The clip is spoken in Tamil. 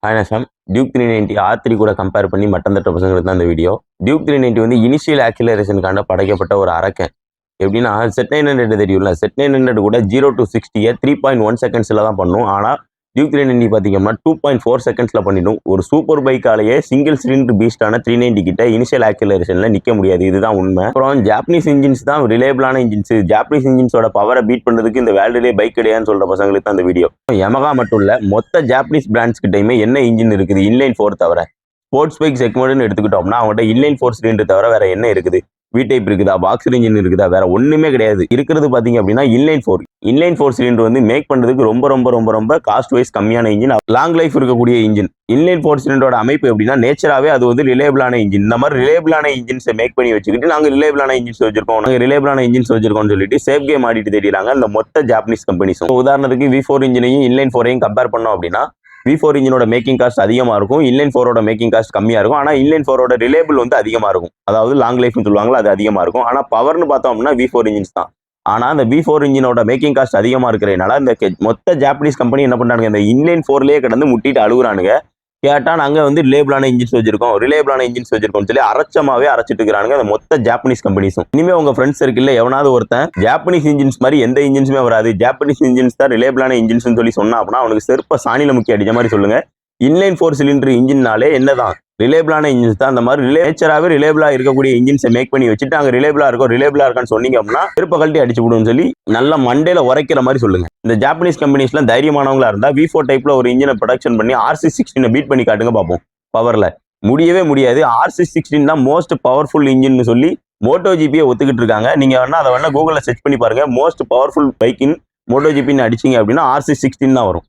ஆனசம் டியூக் 390 R3 கூட கம்பேர் பண்ணி மட்டம் தட்ட பசங்களுக்கு தான் இந்த வீடியோ. டியூக் 390 வந்து இனிஷியல் ஆக்சிலரேஷனுக்கான படைக்கப்பட்ட ஒரு அரக்கன். எப்படின்னா Z900 தெரியும்ல, Z900 கூட 0 to 60 3.1 செகண்ட்ஸில் தான் பண்ணும். ஆனால் டியூக் 390 பார்த்தீங்கன்னா 2.4 செகண்ட்ஸில் பண்ணிடும். ஒரு சூப்பர் பைக்காலேயே சிங்கிள் சிலிண்டர் பீஸ்டான 390 கிட்ட இனிஷியல் ஆக்சிலரேஷனில் நிற்க முடியாது. இதுதான் உண்மை. அப்புறம் ஜாப்பனீஸ் இன்ஜின்ஸ் தான் ரிலேபிளான இன்ஜின்ஸ். ஜாப்பனீஸ் இன்ஜின்ஸோட பவரை பீட் பண்ணுறதுக்கு இந்த வேர்ல்டுலேயே பைக் கிடையாதுன்னு சொல்கிற பசங்களுக்கு தான் இந்த வீடியோ. யமகா மட்டும் இல்லை, மொத்த ஜாப்பனீஸ் பிராண்ட்ஸ் கிட்டையுமே என்ன இன்ஜின் இருக்குது இன்லைன் 4 தவிர? ஸ்போர்ட்ஸ் பைக் செக்மெண்ட்னு எடுத்துக்கிட்டோம்னா அவங்கள்ட்ட இன்லைன் 4 சிலிண்டர் தவிர வேற என்ன இருக்குது? வி டைப் இருக்குதா, பாக்ஸர் இன்ஜின் இருக்குதா, வேற ஒண்ணுமே கிடையாது. இருக்கிறது பாத்தீங்க அப்படின்னா இன்லைன் ஃபோர் சிலிண்டர் வந்து மேக் பண்றதுக்கு ரொம்ப ரொம்ப ரொம்ப ரொம்ப காஸ்ட் வைஸ் கம்மியான இன்ஜின், லாங் லைஃப் இருக்கக்கூடிய இன்ஜின். இன்லைன் 4 சிலிண்டரோட அமைப்பு எப்படின்னா நேச்சராகவே அது வந்து ரிலேபிளான இன்ஜின். இந்த மாதிரி ரிலேபிளான இன்ஜின்ஸை மேக் பண்ணி வச்சுக்கிட்டு நாங்கள் ரிலேபிளான இன்ஜின்ஸ் வச்சிருக்கோம்னு சொல்லிட்டு சேஃப் கேம் ஆடிட்டு தெரியுறாங்க இந்த மொத்த ஜாப்பனீஸ் கம்பெனிஸும். உதாரணத்துக்கு V4 இன்ஜினையும் இன்லைன் 4ஐயும் கம்பேர் பண்ணோம் அப்படின்னா V4 இன்ஜினோட மேக்கிங் காஸ்ட் அதிகமாக இருக்கும், இன்லைன் 4ஓட மேக்கிங் காஸ்ட் கம்மியாக இருக்கும். ஆனால் இன்லைன் 4ஓட ரிலேபிள் வந்து அதிகமாக இருக்கும், அதாவது லாங் லைஃப்னு சொல்லுவாங்களா, அது அதிகமாக இருக்கும். ஆனால் பவர்னு பார்த்தோம் அப்படின்னா V4 இன்ஜின்ஸ் தான். ஆனால் அந்த V4 இன்ஜினோட மேக்கிங் காஸ்ட் அதிகமாக இருக்கிறதுனால இந்த மொத்த ஜாப்பனீஸ் கம்பெனி என்ன பண்ணுறாங்க, இந்த இன்லைன் 4லேயே கிடந்து முட்டிட்டு அழுகுறானுங்க. கேட்டால் நாங்கள் வந்து ரிலேபிளான இன்ஜின்ஸ் வச்சிருக்கோம் சொல்லி அரைச்சிட்டு இருக்கிறானுங்க அந்த மொத்த ஜாப்பனீஸ் கம்பெனிஸும். இனிமேல் உங்கள் ஃப்ரெண்ட்ஸ் சர்க்கிளில் எவனாவது ஒருத்தன் ஜாப்பனீஸ் இன்ஜின்ஸ் மாதிரி எந்த இன்ஜின்ஸுமே வராது, ஜாப்பனீஸ் இன்ஜின்ஸ் தான் ரிலேபிளான இன்ஜின்ஸ் சொல்லி சொன்னா அப்படின்னா அவனுக்கு செருப்ப சாணியில் முக்கிய அடிச்ச மாதிரி சொல்லுங்க. இன்லைன் 4 சிலிண்டர் இன்ஜின்னாலே என்னதான் ரிலேபிளான இன்ஜின்ஸ் தான். அந்த மாதிரி நேச்சராகவே ரிலேபிளா இருக்கக்கூடிய இன்ஜின்ஸை மேக் பண்ணி வச்சுட்டு அங்கே ரிலேபிளா இருக்கான்னு சொன்னீங்க அப்படின்னா திருப்ப கழட்டி அடிச்சு விடுன்னு சொல்லி நல்லா மண்டையில உரைக்கிற மாதிரி சொல்லுங்க. இந்த ஜாப்பனீஸ் கம்பெனிஸ்லாம் தைரியமானவங்களா இருந்தா V4 டைப்ல ஒரு இன்ஜினை ப்ரொடக்ஷன் பண்ணி RC16 பீட் பண்ணி காட்டுங்க பார்ப்போம். பவர்ல முடியவே முடியாது. RC16 தான் மோஸ்ட் பவர்ஃபுல் இன்ஜின் சொல்லி MotoGP ஒத்துக்கிட்டு இருக்காங்க. நீங்க வேணா அதை வேணா கூகுளில் சர்ச் பண்ணி பாருங்க. மோஸ்ட் பவர்ஃபுல் பைக் இன் MotoGP அடிச்சிங்க அப்படின்னா RC16 தான் வரும்.